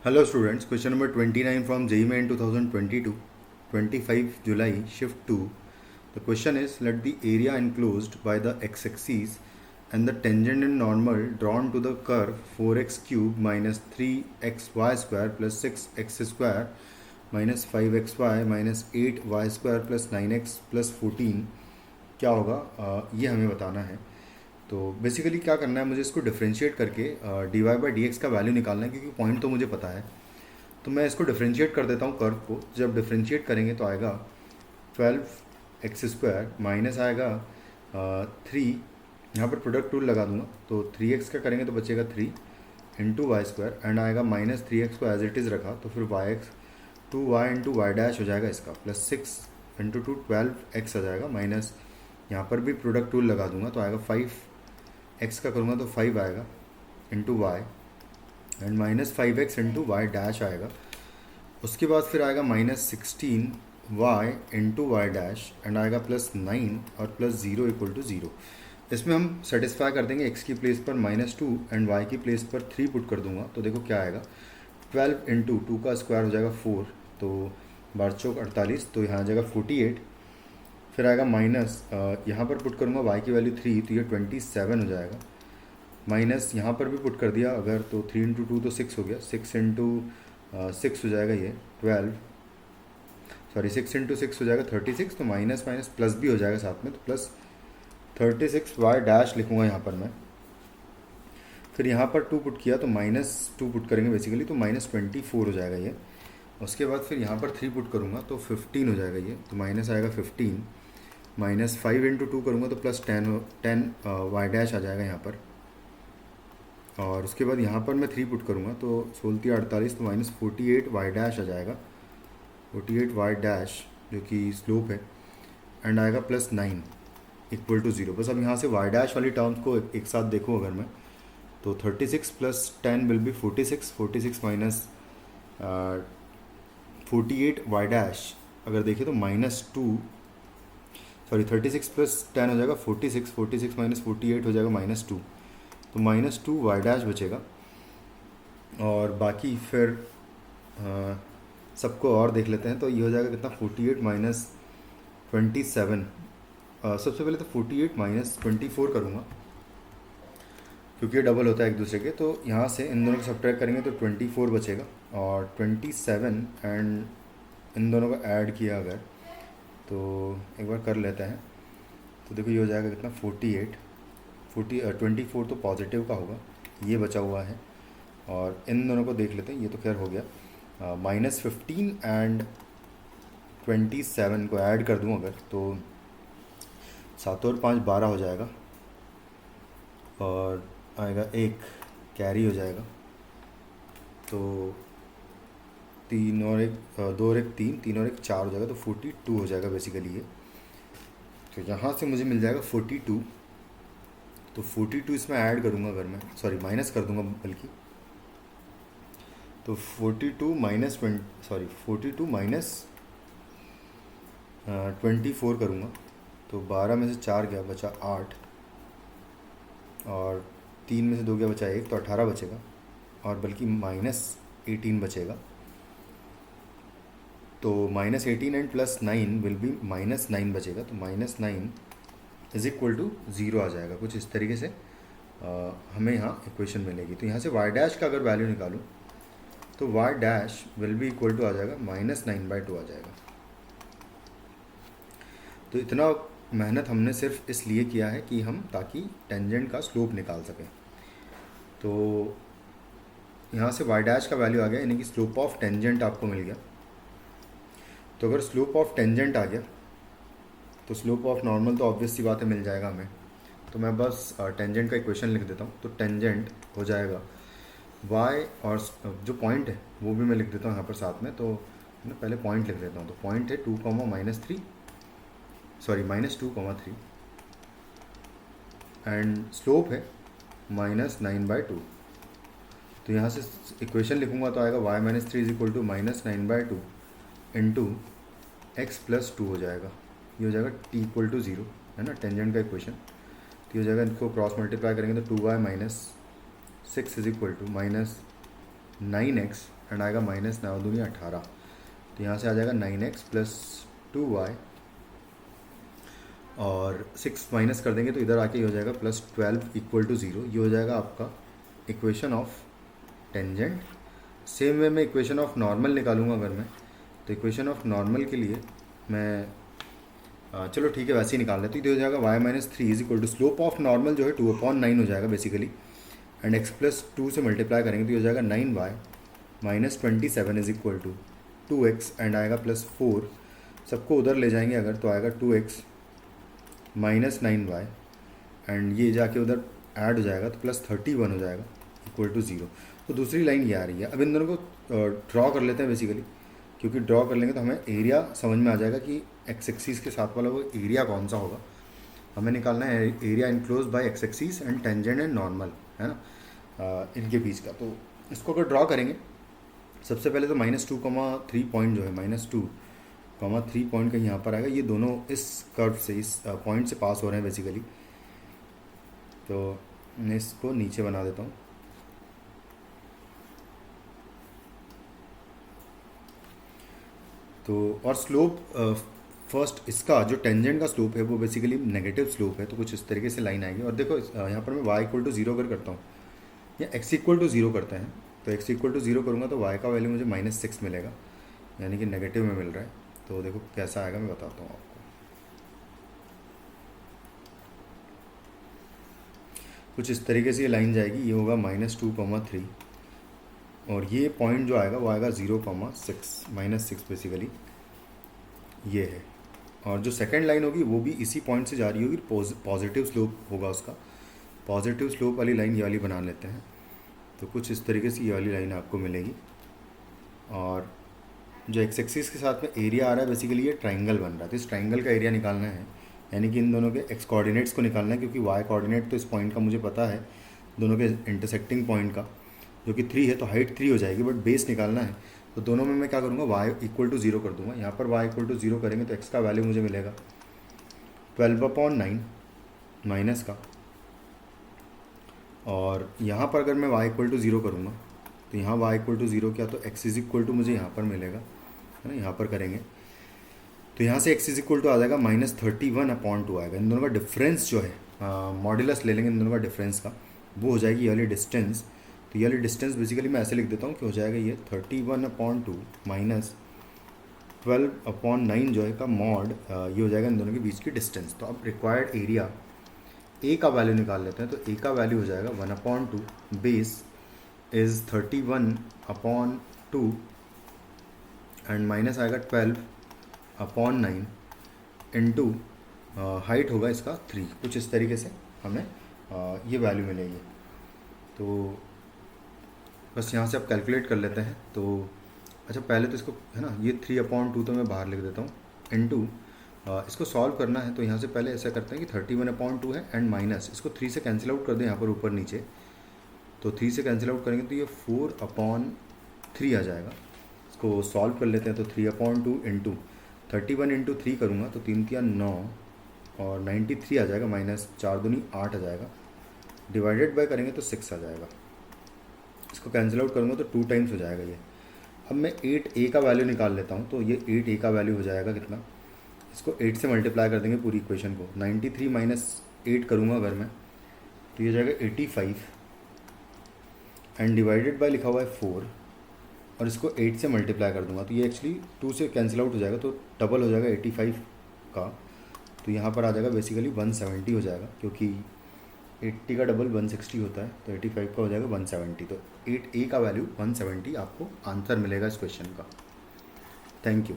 Hello students, question number 29 from JEE Main 2022, 25 July, shift 2. The question is, let the area enclosed by the x-axis and the tangent and normal drawn to the curve 4x cube minus 3xy square plus 6x square minus 5xy minus 8y square plus 9x plus 14 क्या होगा, ये हमें बताना है। तो basically क्या करना है, मुझे इसको डिफ्रेंशिएट करके d y by d x का वैल्यू निकालना है, क्योंकि पॉइंट तो मुझे पता है। तो मैं इसको डिफ्रेंशिएट कर देता हूँ कर्व को। जब डिफ्रेंशिएट करेंगे तो आएगा 12x² माइनस आएगा 3, यहाँ पर प्रोडक्ट टूल लगा दूंगा तो 3x का करेंगे तो बचेगा 3 इंटू वाई स्क्वायर एंड आएगा माइनस 3x को एज इट इज़ रखा तो फिर y(x) 2y into y dash हो जाएगा इसका, प्लस 6 इंटू 2 12x आ जाएगा, माइनस यहाँ पर भी प्रोडक्ट टूल लगा दूंगा तो आएगा 5x का करूँगा तो 5 आएगा into y and minus 5x into y dash आएगा। उसके बाद फिर आएगा minus 16y into y dash and आएगा प्लस 9 और प्लस 0 इक्वल टू 0। इसमें हम सेटिस्फाई कर देंगे, x की प्लेस पर -2 एंड y की प्लेस पर 3 पुट कर दूंगा तो देखो क्या आएगा, 12 इंटू 2 का स्क्वायर हो जाएगा 4, तो 12 चौक 48, तो यहाँ आ जाएगा 48। फिर आएगा माइनस यहाँ पर पुट करूँगा y की वैल्यू 3 तो ये 27 हो जाएगा, माइनस यहाँ पर भी पुट कर दिया अगर तो 3 इंटू 2 तो 6 हो गया, 6 इंटू 6 हो जाएगा ये 12, सॉरी 6 इंटू 6 हो जाएगा 36, तो माइनस माइनस प्लस भी हो जाएगा साथ में, तो प्लस 36 वाई डैश लिखूँगा यहाँ पर मैं। फिर यहाँ पर 2 पुट किया तो -2 पुट करेंगे बेसिकली, तो -24 हो जाएगा ये। उसके बाद फिर यहाँ पर 3 पुट करूँगा तो 15 हो जाएगा ये, तो माइनस आएगा 15, माइनस 5 इंटू 2 करूँगा तो प्लस 10 वाई डैश आ जाएगा यहाँ पर। और उसके बाद यहाँ पर मैं 3 पुट करूँगा तो 16 48, तो माइनस 48 वाई डैश आ जाएगा, 48 वाई डैश जो कि स्लोप है, एंड आएगा प्लस 9 इक्वल टू 0। बस अब यहाँ से वाई डैश वाली टर्म्स को एक साथ देखूँ अगर मैं, तो 36 plus 10 will be 46, 46 minus 48 y dash अगर देखिए तो -2, सॉरी 36 प्लस 10 हो जाएगा 46, 46 माइनस 48 हो जाएगा -2, तो -2 वाई डैश बचेगा। और बाकी फिर सबको और देख लेते हैं, तो ये हो जाएगा कितना, 48 माइनस 27, सबसे पहले तो 48 माइनस 24 करूँगा क्योंकि ये डबल होता है एक दूसरे के, तो यहाँ से इन दोनों को सब्ट्रैक्ट करेंगे तो 24 बचेगा, और 27 एंड इन दोनों को ऐड किया अगर तो एक बार कर लेते हैं, तो देखो ये हो जाएगा कितना 24 तो पॉजिटिव का होगा, ये बचा हुआ है। और इन दोनों को देख लेते हैं, ये तो खैर हो गया, -15 एंड 27 को ऐड कर दूँ अगर तो 7 और 5 12 हो जाएगा, और आएगा 1 कैरी हो जाएगा, तो 3 और 1 2 और 1 3, 3 और 1 4 हो जाएगा, तो 42 हो जाएगा बेसिकली ये। तो यहाँ से मुझे मिल जाएगा 42, तो 42 इसमें ऐड करूँगा अगर मैं, सॉरी माइनस कर दूँगा बल्कि, तो 42 माइनस 24 करूँगा तो 12 में से 4 गया बचा 8, और 3 में से 2 गया बचा 1, तो 18 बचेगा, और बल्कि -18 बचेगा, तो -18 एंड प्लस 9 विल बी -9 बचेगा, तो -9 इज इक्वल टू 0 आ जाएगा। कुछ इस तरीके से हमें यहाँ इक्वेशन मिलेगी। तो यहाँ से वाई डैश का अगर वैल्यू निकालूँ तो Y dash will be equal to आ जाएगा -9/2 आ जाएगा। तो इतना मेहनत हमने सिर्फ इसलिए किया है कि हम ताकि टेंजेंट का स्लोप निकाल सकें। तो यहाँ से वाई डैश का वैल्यू आ गया, यानी कि स्लोप ऑफ टेंजेंट आपको मिल गया। तो अगर स्लोप ऑफ टेंजेंट आ गया तो स्लोप ऑफ नॉर्मल तो ऑब्वियस सी बात है मिल जाएगा हमें। तो मैं बस टेंजेंट का इक्वेशन लिख देता हूँ। तो टेंजेंट हो जाएगा y, और जो पॉइंट है वो भी मैं लिख देता हूँ यहाँ पर साथ में। तो मैं पहले पॉइंट लिख देता हूँ। तो पॉइंट है 2, -3, सॉरी -2, 3, एंड स्लोप है -9/2। तो यहाँ से इक्वेशन लिखूँगा तो आएगा y - 3 is equal to -9/2 into x + 2 हो जाएगा। ये हो जाएगा t इक्वल टू 0, है ना, टेंजेंट का इक्वेशन। तो ये हो जाएगा, इनको क्रॉस मल्टीप्लाई करेंगे तो 2y - 6 is equal to 9x and आएगा माइनस 9 दूनी 18, तो यहाँ से आ जाएगा 9x प्लस 2y और 6 माइनस कर देंगे तो इधर आके ये हो जाएगा प्लस 12 इक्वल टू 0। ये हो जाएगा आपका equation of tangent. Same way में इक्वेशन ऑफ नॉर्मल निकालूंगा अगर मैं, तो इक्वेशन ऑफ नॉर्मल के लिए मैं चलो ठीक है वैसे ही निकाल लेते, तो ये हो जाएगा y minus 3 is equal to slope of normal जो है 2/9 हो जाएगा बेसिकली, एंड x प्लस 2 से मल्टीप्लाई करेंगे तो ये हो जाएगा 9y minus 27 is equal to 2x and आएगा प्लस 4, सबको उधर ले जाएंगे अगर तो आएगा 2x माइनस 9y एंड ये जाके उधर ऐड हो जाएगा तो प्लस 31 हो जाएगा इक्वल टू 0। तो दूसरी लाइन ये आ रही है। अब इन दोनों को ड्रॉ कर लेते हैं बेसिकली, क्योंकि ड्रॉ कर लेंगे तो हमें एरिया समझ में आ जाएगा कि एक्स एक्सीस के साथ वाला वो एरिया कौन सा होगा। हमें निकालना है area enclose by x axis and tangent and normal, है ना, इनके बीच का। तो इसको अगर ड्रॉ करेंगे सबसे पहले तो -2,3 पॉइंट जो है -2,3 पॉइंट कहीं यहाँ पर आएगा, ये दोनों इस कर्व से इस पॉइंट से पास हो रहे हैं बेसिकली। तो मैं इसको नीचे बना देता हूँ। तो और स्लोप फर्स्ट इसका जो टेंजेंट का स्लोप है वो बेसिकली नेगेटिव स्लोप है, तो कुछ इस तरीके से लाइन आएगी। और देखो यहाँ पर मैं y इक्वल टू 0 अगर करता हूँ या x इक्वल टू 0 करते हैं, तो x इक्वल टू 0 करूँगा तो y का वैल्यू मुझे -6 मिलेगा, यानी कि नेगेटिव में मिल रहा है। तो देखो कैसा आएगा मैं बताता हूँ आपको। कुछ इस तरीके से ये लाइन जाएगी, ये होगा -2,3 और ये पॉइंट जो आएगा वो आएगा 0,6 -6 बेसिकली ये है। और जो सेकंड लाइन होगी वो भी इसी पॉइंट से जा रही होगी, पॉजिटिव स्लोप होगा उसका। पॉजिटिव स्लोप वाली लाइन ये वाली बना लेते हैं, तो कुछ इस तरीके से ये वाली लाइन आपको मिलेगी। और जो एक्स एक्सिस के साथ में एरिया आ रहा है बेसिकली ये ट्राइंगल बन रहा है, तो इस ट्राइंगल का एरिया निकालना है, यानी कि इन दोनों के एक्स कोऑर्डिनेट्स को निकालना है, क्योंकि वाई कोऑर्डिनेट तो इस पॉइंट का मुझे पता है दोनों के इंटरसेक्टिंग पॉइंट का, जो कि 3 है, तो हाइट 3 हो जाएगी, बट बेस निकालना है। तो दोनों में मैं क्या करूँगा, y इक्वल टू 0 कर दूँगा। यहाँ पर y इक्वल टू 0 करेंगे तो x का वैल्यू मुझे मिलेगा 12/9 माइनस का, और यहाँ पर अगर मैं y इक्वल टू 0 करूँगा तो यहाँ y इक्वल टू 0 क्या, तो x इज इक्वल टू मुझे यहाँ पर मिलेगा, है ना, यहाँ पर करेंगे तो यहाँ से x इज इक्वल टू आ जाएगा -31/2 आएगा। इन दोनों का डिफरेंस जो है मॉड्यूलस ले लेंगे इन दोनों का डिफरेंस का, वो हो जाएगी ये वाली डिस्टेंस। तो ये वाली डिस्टेंस बेसिकली मैं ऐसे लिख देता हूँ कि हो जाएगा ये 31/2 माइनस 12/9 जो है का मॉड, ये हो जाएगा इन दोनों के बीच की डिस्टेंस। तो अब रिक्वायर्ड एरिया ए का वैल्यू निकाल लेते हैं, तो ए का वैल्यू हो जाएगा 1/2, बेस इज़ 31/2 एंड माइनस आएगा 12/9 इंटू हाइट होगा इसका 3। कुछ इस तरीके से हमें ये वैल्यू मिलेगी। तो बस यहाँ से आप कैलकुलेट कर लेते हैं। तो अच्छा पहले तो इसको, है ना, ये 3/2 तो मैं बाहर लिख देता हूँ, इनटू इसको सॉल्व करना है। तो यहाँ से पहले ऐसा करते हैं कि 31/2 है एंड माइनस इसको 3 से कैंसिल आउट कर दें यहाँ पर ऊपर नीचे, तो 3 से कैंसिल आउट करेंगे तो ये 4/3 आ जाएगा। इसको सॉल्व कर लेते हैं। तो 3/2 इंटू 31 इंटू 3 करूँगा तो 3 3 9 और 93 आ जाएगा, माइनस 4 दूनी 8 आ जाएगा, डिवाइडेड बाय करेंगे तो 6 आ जाएगा। इसको कैंसिल आउट करूँगा तो 2 टाइम्स हो जाएगा ये। अब मैं 8a का वैल्यू निकाल लेता हूँ, तो ये 8a का वैल्यू हो जाएगा कितना, इसको 8 से मल्टीप्लाई कर देंगे पूरी इक्वेशन को। 93 माइनस 8 करूँगा अगर मैं तो ये हो जाएगा 85 एंड डिवाइडेड बाय लिखा हुआ है 4 और इसको 8 से मल्टीप्लाई कर दूँगा तो ये एक्चुअली 2 से कैंसिल आउट हो जाएगा, तो डबल हो जाएगा 85 का। तो यहाँ पर आ जाएगा बेसिकली 170 हो जाएगा, क्योंकि 80 का डबल 160 होता है, तो 85 का हो जाएगा 170। तो 8a का वैल्यू 170 आपको आंसर मिलेगा इस क्वेश्चन का। Thank you.